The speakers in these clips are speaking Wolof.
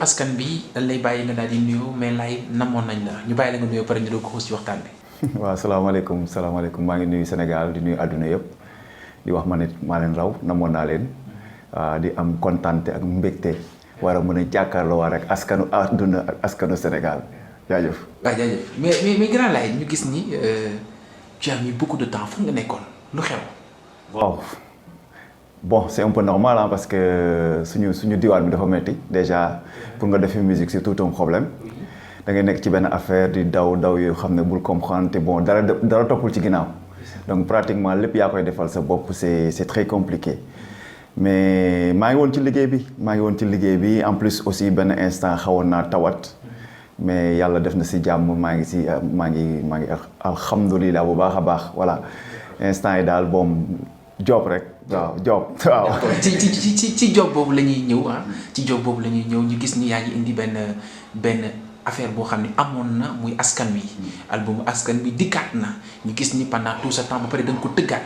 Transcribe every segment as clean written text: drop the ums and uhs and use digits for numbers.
askan bi dañ lay bàyyi nga daal di nuyoo mais lay namoon nañ la ñu bàyyi la nga nuyoo pare ñu doog xuus ci waxtaan bi. waaw salaamaaleykum maa ngi nuyu Sénégal di nuyu àdduna yëpp di wax ma ne maa leen raw namoon naa leen di am kontante ak mbégte war a mën a jàkkaarloo waa rek askanu àdduna ak askanu Sénégal jaajëf. waaw jaajëf mais grand Laye ñu gis ni tu as mis beaucoup de temps fu nga nekkoon lu xew. waaw bon c'est un peu normal hein, parce que suñu diwaan bi dafa metti déjà pour nga defi musique c'est tout un problème. da ngay nekk ci benn affaire di daw yoo xam ne bul comprendre te bon dara toppul ci ginnaaw donc pratiquement lépp yaa koy defal sa bopp c'est très compliqué mais maa ngi woon ci liggéey bi en plus aussi benn instant xawoon naa tawat mais yàlla def na si jàmm maa ngi alhamdulilah bu baax a baax voilà instant yi daal boom job rek waaw. ci job boobu la ñuy ñëw ci job boobu la ñuy ñëw ñu gis ni yaa ngi indi benn affaire boo xam ne amoon na muy askan wi album askan wi dikkaat na ñu gis ni pendant tout ce temps ba pare da nga ko tëggaat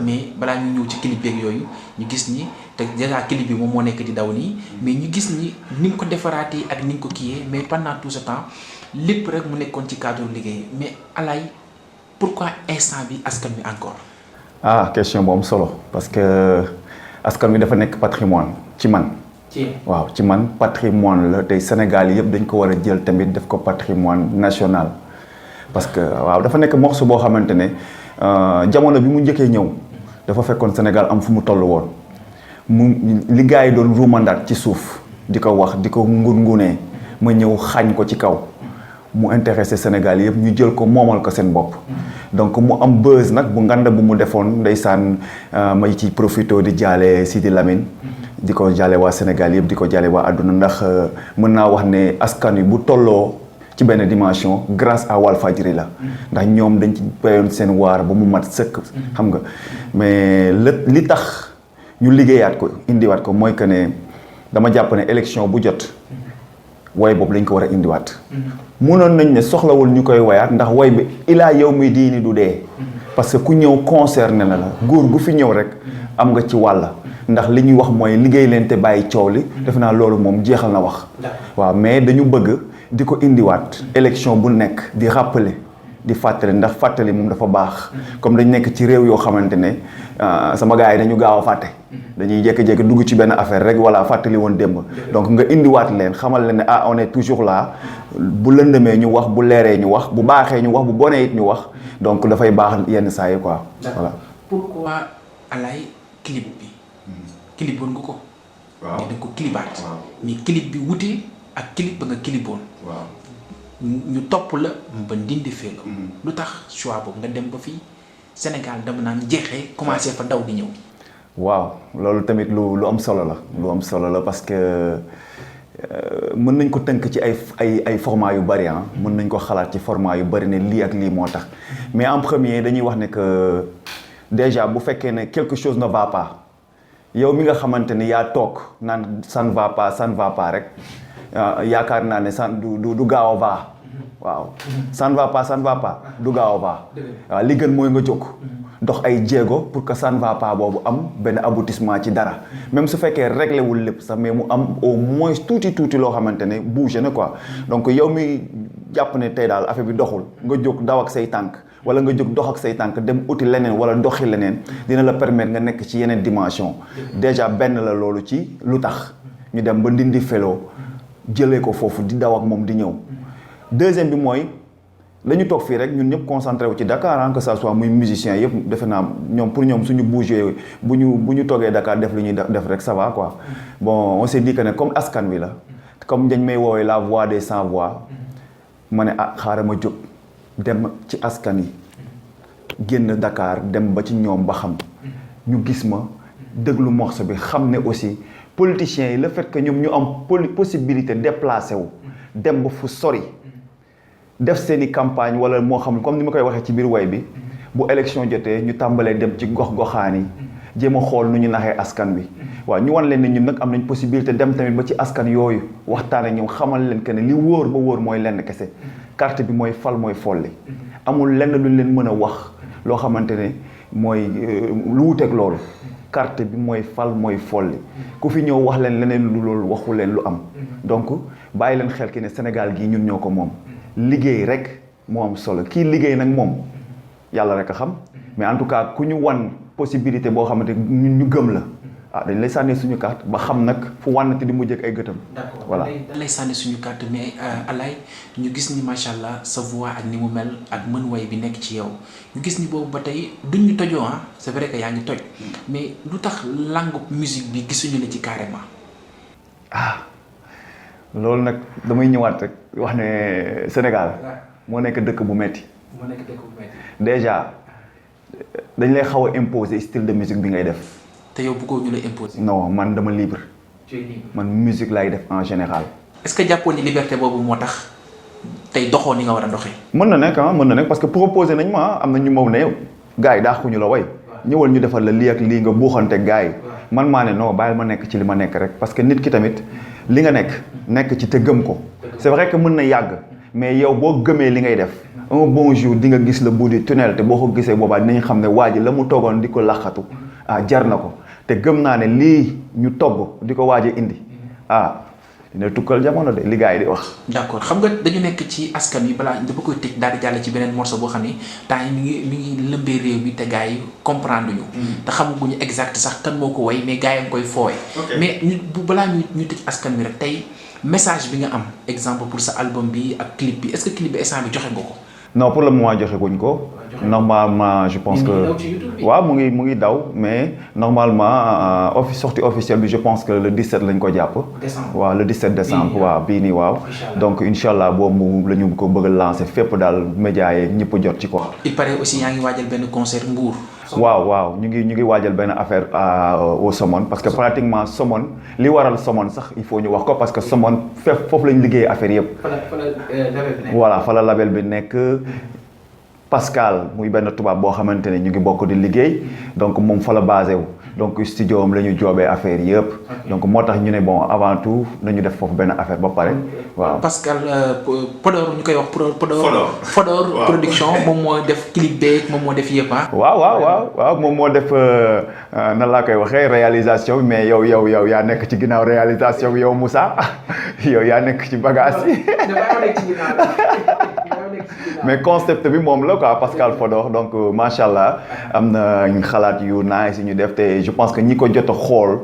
mais balaa ñu ñëw ci clip beeg yooyu ñu gis ni te déjà clip bi moom moo nekk di daw nii mais ñu gis ni nga ko defaraatee ak ni nga ko kiiyee mais pendant tout ce temps lépp rek mu nekkoon ci cadre liggéey mais Alaye pourquoi instant bi askan wi encore. Question bu am solo parce que askan wi dafa nekk patrimoine ci man. waaw ci man patrimoine la tey Sénégal yëpp dañ ko war a jël tamit def ko patrimoine national parce que waaw dafa nekk morceau boo xamante ne jamono bi mu njëkkee ñëw dafa fekkoon Sénégal am fu mu toll woon li gars yi doon ruumandaat ci suuf di ko wax di ko ngungunee ma ñëw xañ ko ci kaw mu intéressé Sénégal yëpp ñu jël ko moomal ko seen bopp donc mu am buzz nag bu nganda bu mu defoon ndeysaan may ci profito di jaale Sidi Lamine di ko jaale waa Sénégal yëpp di ko jaale waa àdduna ndax mën naa wax ne askan wi bu tolloo ci benn dimension grâce à Walfadjri la ndax ñoom dañ ci bayoon seen waar ba mu mat sëkk xam nga mais li tax ñu liggéeyaat ko indiwaat ko mooy que ne dama jàpp ne élection bu jot way boobu lañ ko war a indiwaat mënoon nañ ne soxlawul ñu koy wayaat ndax way bi ilaa yow mi diini du dee parce que ku ñëw concerné na la góor gu fi ñëw rek am nga ci wàll ndax li ñuy wax mooy liggéey leen te bàyyi coow li defe naa loolu moom jeexal na wax waaw mais dañu bëgg di ko indiwaat élection bu nekk di rappeler di fàttali ndax fàttali moom dafa baax comme dañ nekk ci réew yoo xamante ne sama gars yi dañu gaaw a fàtte dañuy jékki-jékki dugg ci benn affaire rek voilà fàttali woon démb donc nga indiwaat leen xamal leen ne on est toujours là bu lëndëmee ñu wax bu leeree ñu wax bu baaxee ñu wax bu bonee it ñu wax donc dafay baax yenn saa yi quoi voilà. Pourquoi Alaye clip bi clip woon nga ko. waaw da nga ko clipaat. mais clip bi wute ak clip ba nga clipoon. waaw ñu topp la ba ndindi fee la. lu tax choix boobu nga dem ba fii Sénégal dama naan jeexee commencé fa daw di ñëw. waaw loolu tamit lu am solo la parce que mën nañ ko tënk ci ay format yu bari mën nañ ko xalaat ci format yu bari ne lii ak lii moo tax mais en premier dañuy wax ne que déjà bu fekkee ne quelque chose ne va pas yow mi nga xamante ni yaa toog naan ça ne va pas rek yaakaar naa ne du gaaw a va waaw ça ne va pas du gaaw a va waaw li gën mooy nga jóg dox ay jéego pour que ça ne va pas boobu am benn aboutissement ci dara même su fekkee réglé wul lépp sax mais mu am au moins tuuti loo xamante ne bougé na quoi donc yow mi jàpp ne tey daal affaire bi doxul nga jóg daw ak say tànk wala nga jóg dox ak say tànk dem uti leneen wala doxi leneen dina la permettre nga nekk ci yeneen dimension déjà benn la loolu ci lu tax ñu dem ba ndindi feloo jëlee ko foofu di daw ak moom di ñëw deuxième bi mooy dañu toog fii rek ñun ñëpp concentré wu ci Dakar que ça soit muy musicien yëpp defe naa ñoom pour ñoom suñu bougé bu ñu toogee Dakar def li ñuy def rek ça va quoi bon on s'est dit que ne comme askan wi la comme dañ may woowee la voix des sans voix ma ne xaaral ma jóg dem ci askan yi génn Dakar dem ba ci ñoom ba xam ñu gis ma déglu morceau bi xam ne aussi politiciens yi le fait que ñoom ñu am possibilité déplacé wu dem ba fu sori def seeni campagne wala moo xam comme ni ma koy waxee ci biir way bi bu élection jotee ñu tàmbalee dem ci gox-goxaan yi jéem a xool nu ñu naxee askan bi waaw ñu wan leen ne ñun nag am nañ possibilité dem tamit ba ci askan yooyu waxtaane ñoom xamal leen que ne li wóor ba wóor mooy lenn kese carte bi mooy fal mooy folli amul lenn luñ leen mën a wax loo xamante ne mooy lu wuteeg loolu carte bi mooy fal mooy folli ku fi ñëw wax leen leneen lu loolu waxu leen lu am donc bàyyi leen xel ki ne Sénégal gii ñun ñoo ko moom liggéey rek moo am solo kii liggéey nag moom yàlla rek a xam mais en tout cas ku ñu wan possibilité boo xamante ñun ñu gëm la dañ lay sànni suñu carte ba xam nag fu wànnati di mujj ak ay gëtam. d'accord voilà dañ lay sànni suñu carte mais Alaye ñu gis ni macha allah sa voix ak ni mu mel ak mën way bi nekk ci yow ñu gis ni boobu ba tey duñ ñu tojoo c'est vrai que yaa ngi toj mais lu tax langue musique bi gisuñu la ci carrément. loolu nag damay ñëwaat rek wax ne Sénégal moo nekk dëkk bu metti déjà dañ lay xaw a imposer style de musique bi ngay def. te yow bëggoo ñu la imposer. non man dama libre. tu es libre man musique laay def en général. est-ce que jàppoon ni liberté boobu moo tax tey doxoo ni nga war a doxee. mën na nekk parce que proposé nañ ma am na ñu moom ne gars yi daaxuñu la way. ñëwal ñu defal la lii ak lii nga buuxante gars yi. man maa ne non bàyyil ma nekk ci li ma nekk rek parce que nit ki tamit li nga nekk ci te gëm ko. c'est vrai que mën na yàgg mais yow boo gëmee li ngay def. un bon jour di nga gis le bout du tunnel te boo ko gisee boobaa dinañ xam ne waa ji la mu toogoon di ko laxatu jar na ko. te gëm naa ne lii ñu togg di ko waaj a indi dina tukkal jamono de li gars yi di wax. d'accord xam nga dañu nekk ci askan wi balaa dafa koy tëj daal di jàll ci beneen morceau boo xam ni temps yi mi ngi lëmbee réew mi te gars yi comprendre ñu. te xamaguñu exact sax kan moo ko way mais gars yi nga koy foowee. mais balaa ñu tëj askan wi rek tey message bi nga am exemple pour sa album bi ak clip bi est-ce que clip bi instant bi joxe nga ko. non pour le moment joxe guñ ko. normalement je pense que waaw mu ngi daw mais normalement sortie officielle bi je pense que le 17 lañ ko jàpp. waaw le 17 décembre waaw bii nii waaw. donc incha allah boobu la ñu ko bëgg a lancer fépp daal média yi ñëpp jot ci quoi. il paraît aussi yaa ngi waajal benn concert Mbour. waaw ñu ngi waajal benn affaire au Somone parce que pratiquement Somone li waral Somone sax il faut ñu wax ko parce que Somone foofu lañ liggéey affaire yëpp. voilà fa la label bi nekk. Pascal muy benn tubaab boo xamante ne ñu ngi bokk di liggéey donc moom fa la basé wu donc studio am la ñu joobee affaire yëpp donc moo tax ñu ne bon avant tout nañu def foofu benn affaire ba pare waaw. Pascal Podor ñu koy wax Podor production moom moo def clip beeg moom moo def yëpp waaw moom moo def nan laa koy waxee réalisation mais yow yaa nekk ci ginnaaw réalisation bi yow Moussa yow yaa nekk ci bagage yi. mais concept bi moom la quoi Pascal Fodor donc macha allah am na xalaat yu nice ñu def te je pense que ñi ko jot a xool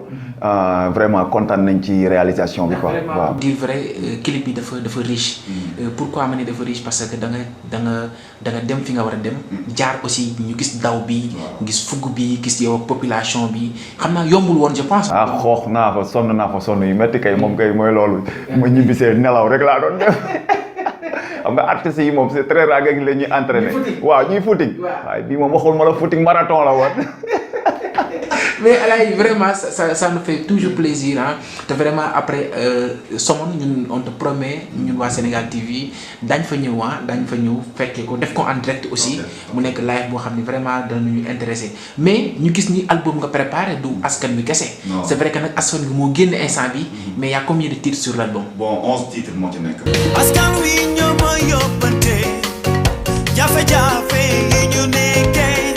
vraiment kontaan nañ ci réalisation bi quoi. waaw dire vrai clip bi dafa riche. pourquoi ma ne dafa riche parce que da nga dem fi nga war a dem. jaar aussi ñu gis daw bi. gis fugg bi gis yow population bi xam naa yombul woon je pense. xoox naa fa sonn yu métti kay moom kay mooy loolu. ma ñibbisee nelaw rek laa doon def. xam nga artistes yi moom c'est très rare la ñuy entraîner. waaw ñuy footing. waaye bii moom waxul ma la footing marathon la woon. mais Alaye vraiment ça nous fait toujours plaisir te vraiment après Somone ñun on te promet ñun waa Sénégal TV dañ fa ñëw fekkee ko def ko en direct aussi mu nekk live boo xam ne vraiment danañu intéressé mais ñu gis ni album nga préparé du askan wi kese. c'est vrai que nag askan wi moo génn instant bi mais y a combien de titres sur l'album? bon 11 titres moo ci nekk. askan wi ñoo ma yóbbante jafe-jafe yi ñu nekkee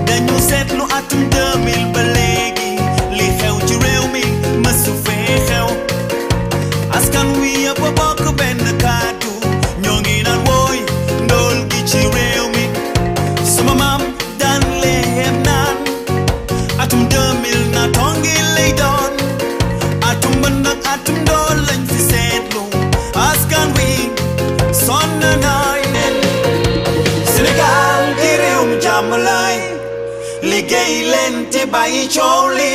dañu seetlu atum 2000 ba léegi li xew ci réew mi mësu fee xew askan wi yëpp bokk benn kàddu ñoo ngi naan wooy ndool gi ci réew mi sama maam daan leem naan atum 2000 na tongi lay doon atum mbënd ak atum ndool lañ fi seetlu askan wi sonn naay Sénégal di réew mi jàmm lay liggéey leen te bàyyi coow li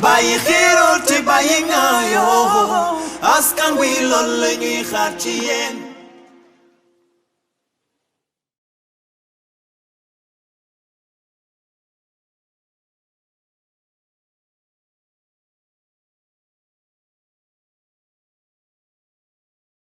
bàyyi xiiroo te bàyyi ŋaayoo askan wi lool la ñuy xaar ci yéen